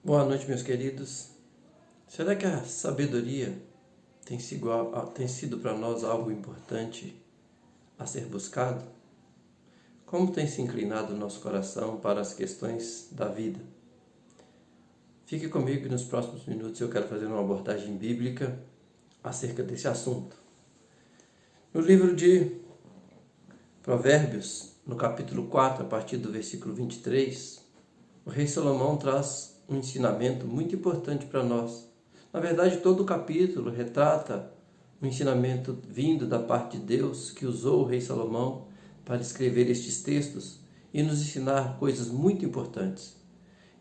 Boa noite, meus queridos. Será que a sabedoria tem sido para nós algo importante a ser buscado? Como tem se inclinado o nosso coração para as questões da vida? Fique comigo e nos próximos minutos eu quero fazer uma abordagem bíblica acerca desse assunto. No livro de Provérbios, no capítulo 4, a partir do versículo 23, o rei Salomão traz um ensinamento muito importante para nós. Na verdade, todo o capítulo retrata um ensinamento vindo da parte de Deus, que usou o rei Salomão para escrever estes textos e nos ensinar coisas muito importantes.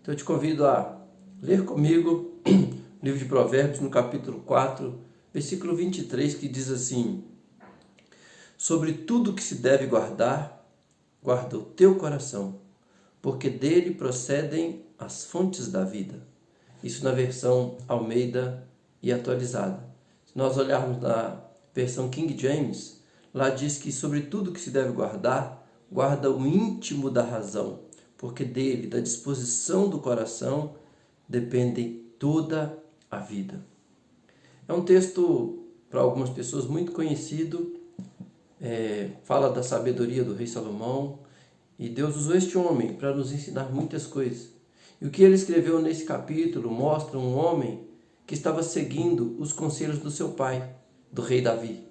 Então eu te convido a ler comigo o livro de Provérbios, no capítulo 4, versículo 23, que diz assim: sobre tudo que se deve guardar, guarda o teu coração, porque dele procedem as fontes da vida. Isso na versão Almeida e atualizada. Se nós olharmos na versão King James, lá diz que sobre tudo que se deve guardar, guarda o íntimo da razão, porque dele, da disposição do coração, depende toda a vida. É um texto, para algumas pessoas, muito conhecido, fala da sabedoria do rei Salomão, e Deus usou este homem para nos ensinar muitas coisas. E o que ele escreveu nesse capítulo mostra um homem que estava seguindo os conselhos do seu pai, do rei Davi,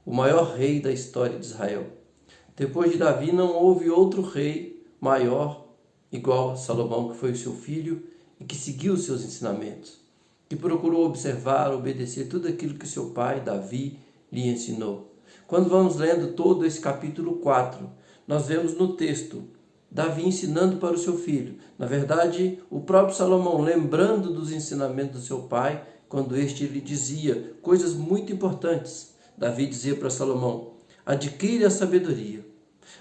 o maior rei da história de Israel. Depois de Davi não houve outro rei maior igual a Salomão, que foi o seu filho e que seguiu os seus ensinamentos, que procurou observar, obedecer tudo aquilo que seu pai, Davi, lhe ensinou. Quando vamos lendo todo esse capítulo 4, nós vemos no texto Davi ensinando para o seu filho. Na verdade, o próprio Salomão lembrando dos ensinamentos do seu pai, quando este lhe dizia coisas muito importantes. Davi dizia para Salomão: adquire a sabedoria,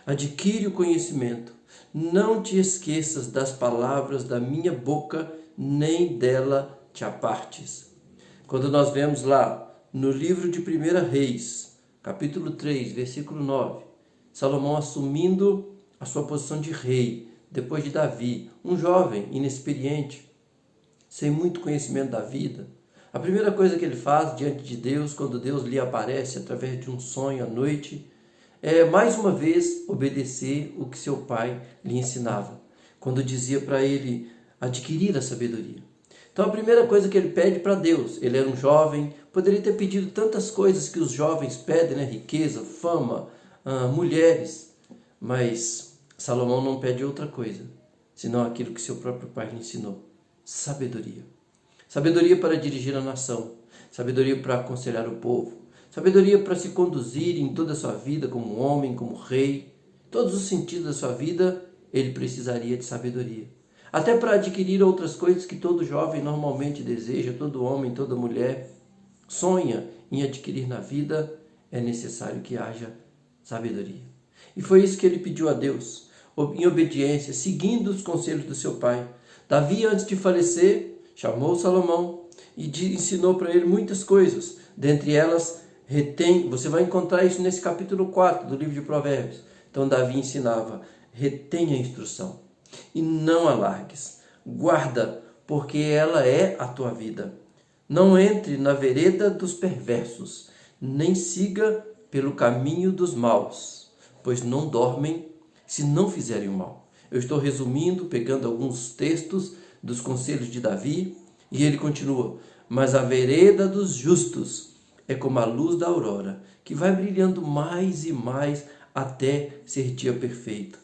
adquire o conhecimento, não te esqueças das palavras da minha boca, nem dela te apartes. Quando nós vemos lá no livro de 1 Reis, capítulo 3, versículo 9, Salomão assumindo a sua posição de rei, depois de Davi, um jovem inexperiente, sem muito conhecimento da vida. A primeira coisa que ele faz diante de Deus, quando Deus lhe aparece através de um sonho à noite, é mais uma vez obedecer o que seu pai lhe ensinava, quando dizia para ele adquirir a sabedoria. Então a primeira coisa que ele pede para Deus, ele era um jovem, poderia ter pedido tantas coisas que os jovens pedem, né? Riqueza, fama, mulheres, mas Salomão não pede outra coisa, senão aquilo que seu próprio pai lhe ensinou: sabedoria. Sabedoria para dirigir a nação, sabedoria para aconselhar o povo, sabedoria para se conduzir em toda a sua vida como homem, como rei. Todos os sentidos da sua vida, ele precisaria de sabedoria. Até para adquirir outras coisas que todo jovem normalmente deseja, todo homem, toda mulher sonha em adquirir na vida, é necessário que haja sabedoria. E foi isso que ele pediu a Deus, em obediência, seguindo os conselhos do seu pai. Davi, antes de falecer, chamou Salomão e ensinou para ele muitas coisas. Dentre elas, você vai encontrar isso nesse capítulo 4 do livro de Provérbios. Então Davi ensinava: retenha a instrução e não alargues. Guarda, porque ela é a tua vida. Não entre na vereda dos perversos, nem siga pelo caminho dos maus, pois não dormem se não fizerem o mal. Eu estou resumindo, pegando alguns textos dos conselhos de Davi, e ele continua: mas a vereda dos justos é como a luz da aurora, que vai brilhando mais e mais até ser dia perfeito.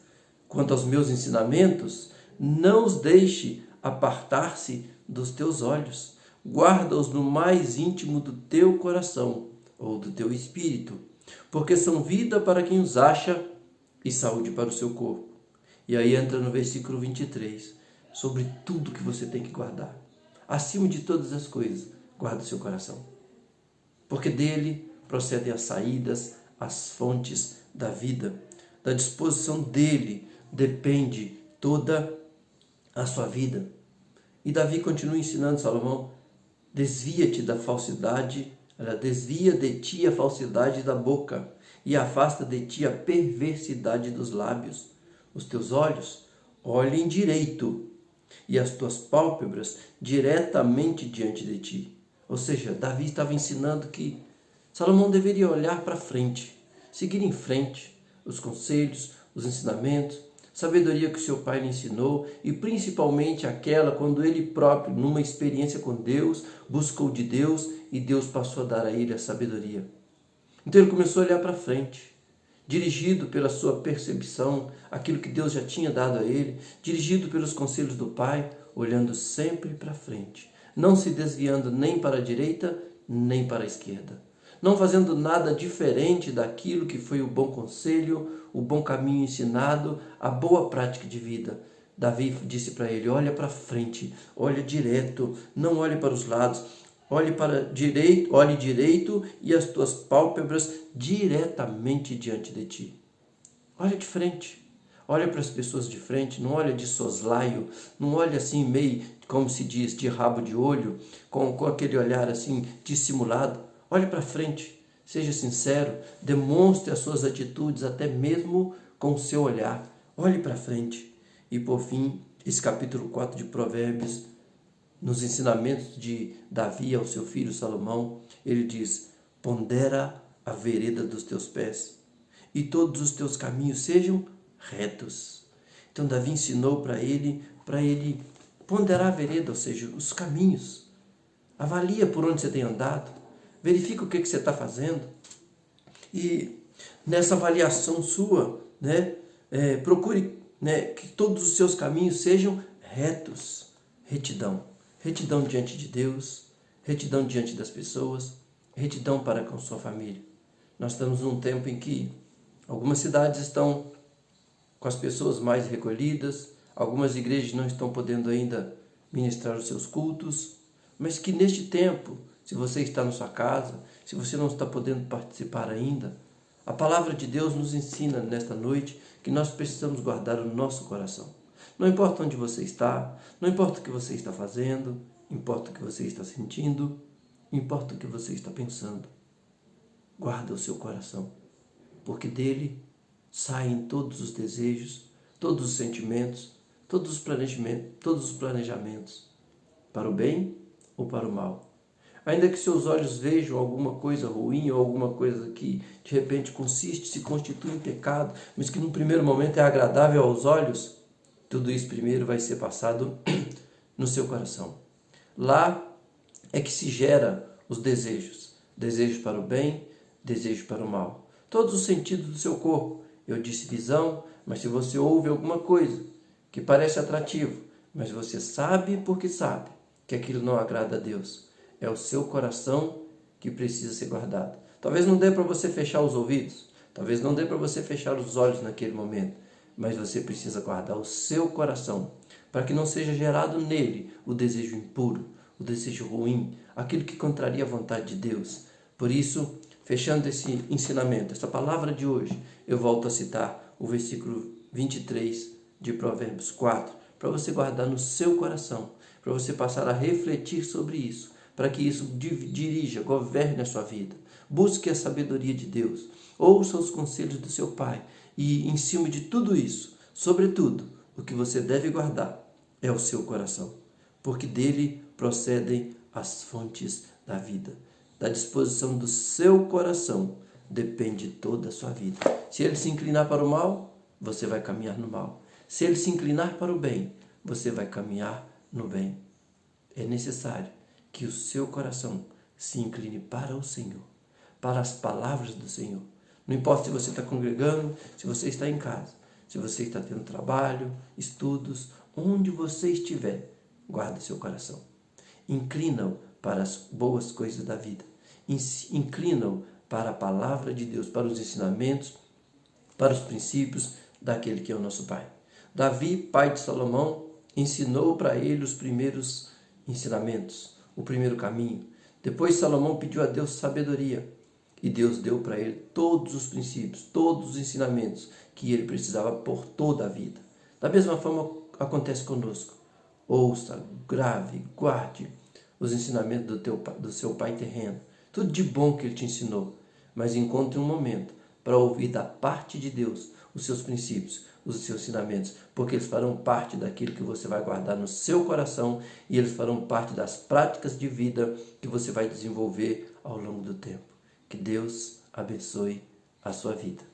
Quanto aos meus ensinamentos, não os deixe apartar-se dos teus olhos. Guarda-os no mais íntimo do teu coração, ou do teu espírito, porque são vida para quem os acha e saúde para o seu corpo. E aí entra no versículo 23, sobre tudo que você tem que guardar. Acima de todas as coisas, guarda o seu coração, porque dele procedem as saídas, as fontes da vida. Da disposição dele depende toda a sua vida. E Davi continua ensinando Salomão: desvia-te da falsidade, desvia de ti a falsidade da boca e afasta de ti a perversidade dos lábios. Os teus olhos olhem direito e as tuas pálpebras diretamente diante de ti. Ou seja, Davi estava ensinando que Salomão deveria olhar para frente, seguir em frente os conselhos, os ensinamentos, sabedoria que seu pai lhe ensinou e principalmente aquela quando ele próprio, numa experiência com Deus, buscou de Deus e Deus passou a dar a ele a sabedoria. Então ele começou a olhar para frente, dirigido pela sua percepção, aquilo que Deus já tinha dado a ele, dirigido pelos conselhos do pai, olhando sempre para frente, não se desviando nem para a direita, nem para a esquerda, não fazendo nada diferente daquilo que foi o bom conselho, o bom caminho ensinado, a boa prática de vida. Davi disse para ele, olha para frente, olha direto, não olhe para os lados, olhe direito e as tuas pálpebras diretamente diante de ti. Olha de frente, olha para as pessoas de frente, não olha de soslaio, não olha assim meio, como se diz, de rabo de olho, com aquele olhar assim dissimulado. Olhe para frente, seja sincero, demonstre as suas atitudes até mesmo com o seu olhar. Olhe para frente. E por fim, esse capítulo 4 de Provérbios, nos ensinamentos de Davi ao seu filho Salomão, ele diz, pondera a vereda dos teus pés e todos os teus caminhos sejam retos. Então Davi ensinou para ele ponderar a vereda, ou seja, os caminhos. Avalia por onde você tem andado, verifica o que você está fazendo e nessa avaliação sua, procure que todos os seus caminhos sejam retos. Retidão diante de Deus, retidão diante das pessoas, retidão para com sua família. Nós estamos num tempo em que algumas cidades estão com as pessoas mais recolhidas, algumas igrejas não estão podendo ainda ministrar os seus cultos, mas que neste tempo, se você está na sua casa, se você não está podendo participar ainda, a palavra de Deus nos ensina nesta noite que nós precisamos guardar o nosso coração. Não importa onde você está, não importa o que você está fazendo, importa o que você está sentindo, importa o que você está pensando. Guarda o seu coração, porque dele saem todos os desejos, todos os sentimentos, todos os planejamentos, para o bem ou para o mal. Ainda que seus olhos vejam alguma coisa ruim ou alguma coisa que de repente se constitui em pecado, mas que num primeiro momento é agradável aos olhos, tudo isso primeiro vai ser passado no seu coração. Lá é que se gera os desejos. Desejos para o bem, desejos para o mal. Todos os sentidos do seu corpo. Eu disse visão, mas se você ouve alguma coisa que parece atrativo, mas você sabe porque sabe que aquilo não agrada a Deus, é o seu coração que precisa ser guardado. Talvez não dê para você fechar os ouvidos, talvez não dê para você fechar os olhos naquele momento, mas você precisa guardar o seu coração, para que não seja gerado nele o desejo impuro, o desejo ruim, aquilo que contraria a vontade de Deus. Por isso, fechando esse ensinamento, essa palavra de hoje, eu volto a citar o versículo 23 de Provérbios 4, para você guardar no seu coração, para você passar a refletir sobre isso, para que isso dirija, governe a sua vida. Busque a sabedoria de Deus, ouça os conselhos do seu pai e, em cima de tudo isso, sobretudo, o que você deve guardar é o seu coração, porque dele procedem as fontes da vida. Da disposição do seu coração depende toda a sua vida. Se ele se inclinar para o mal, você vai caminhar no mal. Se ele se inclinar para o bem, você vai caminhar no bem. É necessário que o seu coração se incline para o Senhor, para as palavras do Senhor. Não importa se você está congregando, se você está em casa, se você está tendo trabalho, estudos, onde você estiver, guarda seu coração. Inclina-o para as boas coisas da vida. Inclina-o para a palavra de Deus, para os ensinamentos, para os princípios daquele que é o nosso Pai. Davi, pai de Salomão, ensinou para ele os primeiros ensinamentos, o primeiro caminho. Depois Salomão pediu a Deus sabedoria e Deus deu para ele todos os princípios, todos os ensinamentos que ele precisava por toda a vida. Da mesma forma acontece conosco. Ouça, grave, guarde os ensinamentos do seu pai terreno. Tudo de bom que ele te ensinou, mas encontre um momento para ouvir da parte de Deus os seus princípios, os seus ensinamentos, porque eles farão parte daquilo que você vai guardar no seu coração e eles farão parte das práticas de vida que você vai desenvolver ao longo do tempo. Que Deus abençoe a sua vida.